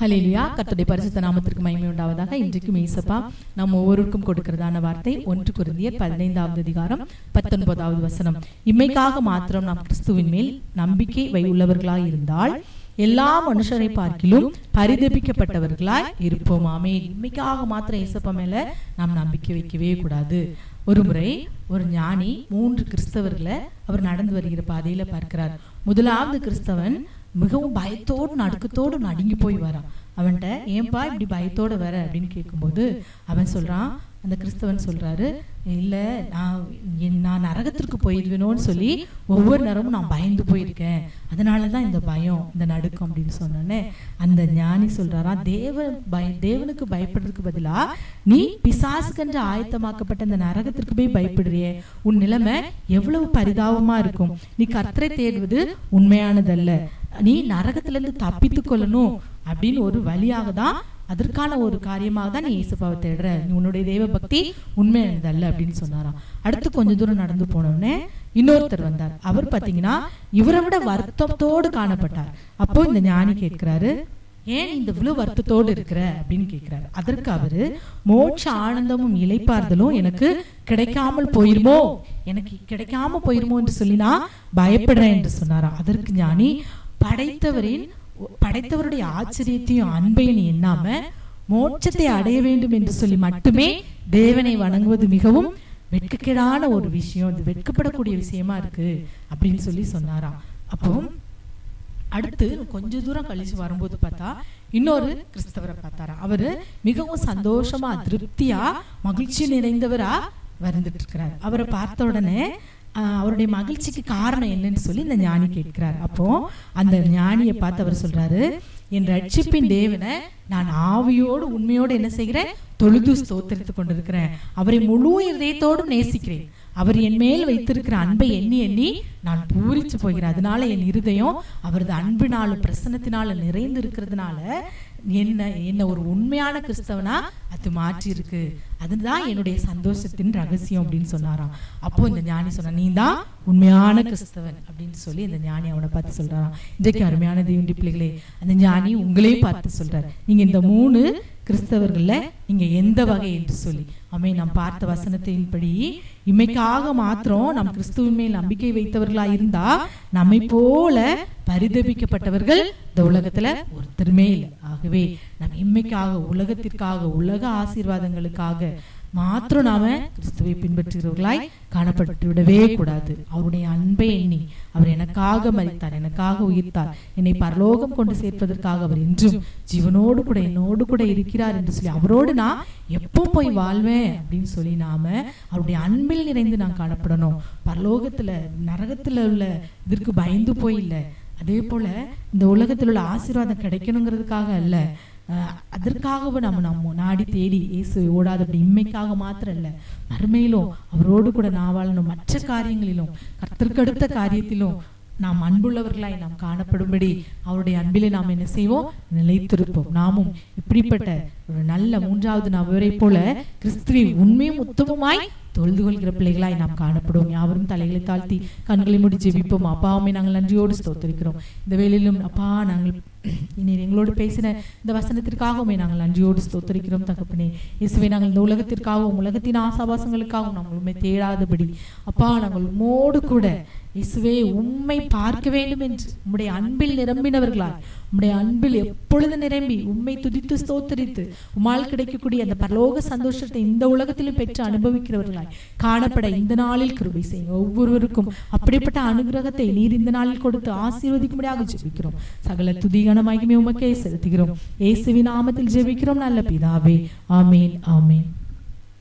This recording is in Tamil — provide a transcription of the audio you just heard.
ஹல்லேலூயா. கர்த்தருடைய பரிசுத்த நாமத்திற்கு மகிமை உண்டாவதாக. இன்றைக்கும் இயேசப்பா நாம் ஒவ்வொருவருக்கும் கொடுக்கிறதான வார்த்தை 1 கொரிந்தியர் 15வது அதிகாரம் 19வது வசனம். இம்மைக்காக மாத்திரம் நாம் கிறிஸ்துவின் மேல் நம்பிக்கை உள்ளவர்களாய் இருந்தால் எல்லா மனுஷரை பார்க்கிலும் பரிதபிக்கப்பட்டவர்களாய் இருப்போம். ஆமென். இம்மைக்காக மாத்திரம் இயேசப்பா மேல நாம் நம்பிக்கை வைக்கவே கூடாது. ஒரு முறை ஒரு ஞானி 3 கிறிஸ்தவர்களை அவர் நடந்து வருகிற பாதையில பார்க்கிறார். முதலாவது கிறிஸ்தவன் மிகவும் பயத்தோடு நடுக்கத்தோடு நடுங்கி போய் வரான். அவன்கிட்ட ஏன்பா இப்படி பயத்தோடு வர அப்படின்னு கேட்கும்போது அவன் சொல்றான், அந்த கிறிஸ்தவன் சொல்றாரு, இல்லை நான் நரகத்திற்கு போயிடுவேணும்னு சொல்லி ஒவ்வொரு நேரமும் நான் பயந்து போயிருக்கேன், அதனாலதான் இந்த பயம் இந்த நடுக்கம் அப்படின்னு சொன்னோன்னே அந்த ஞானி சொல்றாரா, தேவனுக்கு பயப்படுறதுக்கு பதிலா நீ பிசாசுக்கென்று ஆயத்தமாக்கப்பட்ட அந்த நரகத்திற்கு போய் பயப்படுறியே, உன் நிலைமை எவ்வளவு பரிதாபமா இருக்கும். நீ கர்த்தரை தேடுவது உண்மையானதல்ல, நீ நரகத்திலிருந்து தப்பித்து கொள்ளணும் அப்படின்னு ஒரு வழியாக தான், அதற்கான ஒரு காரியமாக தான் நீ இயேசுப்பாவை தேடுற, நீ உன்னுடைய தெய்வ பக்தி உண்மையானதல்ல அப்படின்னு சொன்னாராம். அடுத்து கொஞ்ச தூரம் நடந்து போனோடனே இன்னொருத்தர் வந்தார். அவர் பாத்தீங்கன்னா இவரை விட வருத்தத்தோடு காணப்பட்டார். அப்போ இந்த ஞானி கேட்கிறாரு, ஏன் இந்த இவ்வளவு வருத்தத்தோடு இருக்கிற அப்படின்னு கேட்கிறாரு. அதற்கு அவரு, மோட்ச ஆனந்தமும் இளைப்பாறுதலும் எனக்கு கிடைக்காமல் போயிருமோ என்று சொல்லி நான் பயப்படுறேன் என்று சொன்னாராம். அதற்கு ஞானி, படைத்தவருடைய ஆச்சரியத்தையும் அன்பையும் எண்ணாம மோட்சத்தை அடைய வேண்டும் என்று சொல்லி மட்டுமே தேவனை வணங்குவது மிகவும் வெட்கக்கேடான ஒரு விஷயம், இது வெட்கப்படக்கூடிய விஷயமா இருக்கு அப்படின்னு சொல்லி சொன்னாராம். அப்போ அடுத்து கொஞ்ச தூரம் கழிச்சு வரும்போது பார்த்தா இன்னொரு கிறிஸ்தவரை பார்த்தாராம். அவரு மிகவும் சந்தோஷமா திருப்தியா மகிழ்ச்சி நிறைந்தவரா வந்துட்டு இருக்கிறார். அவரை பார்த்த உடனே அவருடைய மகிழ்ச்சிக்கு காரணம் என்னன்னு சொல்லி இந்த ஞானி கேட்கிறார். அப்போ அந்த ஞானியை பார்த்து அவர் சொல்றாரு, என் ரட்சிப்பின் தேவனை நான் ஆவியோடு உண்மையோடு என்ன செய்கிறேன், தொழுது ஸ்தோத்திரித்து கொண்டிருக்கிறேன், அவரை முழு இதயத்தோடு நேசிக்கிறேன், அவர் என் மேல் வைத்திருக்கிற அன்பை எண்ணி எண்ணி நான் பூரிச்சு போகிறேன், அதனால என் இருதயம் அவரது அன்பினாலும் பிரசன்னத்தினால நிறைந்து இருக்கிறதுனால என்ன ஒரு உண்மையான கிறிஸ்தவனா அது மாற்றி இருக்கு, அதுதான் என்னுடைய சந்தோஷத்தின் ரகசியம் அப்படின்னு சொன்னாராம். அப்போ இந்த ஞானி சொன்னா, நீ தான் உண்மையான கிறிஸ்தவன் அப்படின்னு சொல்லி இந்த ஞானி அவனை பார்த்து சொல்றாராம். இன்றைக்கு அருமையான தேவனுடைய பிள்ளைகளே, அந்த ஞானி உங்களையும் பார்த்து சொல்றாரு, நீங்க இந்த 3 கிறிஸ்தவர்கள்ல நீங்க எந்த வகை என்று சொல்லி. நாம் பார்த்த வசனத்தின்படி இம்மைக்காக மாத்திரம் நம் கிறிஸ்துவின் மேல் நம்பிக்கை வைத்தவர்களா இருந்தா நம்மை போல பரிதபிக்கப்பட்டவர்கள் இந்த உலகத்துல ஒருத்தருமே இல்லை. ஆகவே நம் இம்மைக்காக, உலகத்திற்காக, உலக ஆசீர்வாதங்களுக்காக மாத்திரம் நாம கிறிஸ்துவை பின்பற்றுகிறவர்களாய் காணப்பட்டு விடவே கூடாது. அவருடைய அன்பை எண்ணி, அவர் எனக்காக மரித்தார், எனக்காக உயிர்த்தார், என்னை பரலோகம் கொண்டு சேர்ப்பதற்காக அவர் என்றும் ஜீவனோடு கூட என்னோடு கூட இருக்கிறார் என்று சொல்லி அவரோடு நான் எப்போ போய் வாழ்வேன் அப்படின்னு சொல்லி நாம அவருடைய அன்பில் நிறைந்து நான் காணப்படணும். பரலோகத்துல நரகத்துல உள்ள இதற்கு பயந்து போய் இல்லை, அதே போல இந்த உலகத்தில் உள்ள ஆசீர்வாதம் கிடைக்கணுங்கிறதுக்காக அல்ல, அதற்காகவும் நம்ம நாடி தேடி இயேசு ஓடாதபடி இம்மைக்காக மாத்திரம் இல்ல, மறுமையிலும் அவரோடு கூட நான் வாழணும், மற்ற காரியங்களிலும் கர்த்தருக்கு அடுத்த காரியத்திலும் நாம் அன்புள்ளவர்களாய் நாம் காணப்படும்படி அவருடைய அன்பிலே நாம் என்ன செய்வோம், நிலைத்திருப்போம். நாமும் இப்படிப்பட்ட ஒரு நல்ல 3வது நபரை போல கிறிஸ்துவை உண்மையும் உத்தமமாய் தொழுது கொள்கிற பிள்ளைகளாய் நாம் காணப்படுவோம். யாவரும் தலைகளை தாழ்த்தி கண்களை மூடி ஜெபிப்போம். அப்பாவுமே நாங்கள் நன்றியோடு ஸ்தோத்திரிக்கிறோம். இந்த வேளையிலும் அப்பா, நாங்கள் எங்களோடு பேசின இந்த வசனத்திற்காகவுமே நாங்கள் நன்றியோடு ஸ்தோத்திரிக்கிறோம். தகப்பனே இயேசுவே, நாங்கள் இந்த உலகத்திற்காகவும் உலகத்தின் ஆசாபாசங்களுக்காகவும் நாங்கள் உண்மை தேடாதபடி அப்பா, நாங்கள் உம்மோடு கூட இயேசுவே உம்மை பார்க்க வேண்டும் என்று உம்முடைய அன்பில் நிரம்பினவர்களாய், உம்முடைய அன்பில் எப்பொழுது நிரம்பி உம்மை துதித்து ஸ்தோத்திரித்து உம்மால் கிடைக்கக்கூடிய அந்த பரலோக சந்தோஷத்தை இந்த உலகத்திலும் பெற்று அனுபவிக்கிறவர்களாய் காணப்பட இந்த நாளில் கிருபை செய்யுங்க. ஒவ்வொருவருக்கும் அப்படிப்பட்ட அனுகிரகத்தை நீர் இந்த நாளில் கொடுத்து ஆசீர்வதிக்கும்படியாக ஜெபிக்கிறோம். சகல துதிகன மகிமை உமக்கே செலுத்துகிறோம். இயேசுவின் நாமத்தில் ஜெபிக்கிறோம் நல்ல பிதாவே. ஆமென், ஆமென்.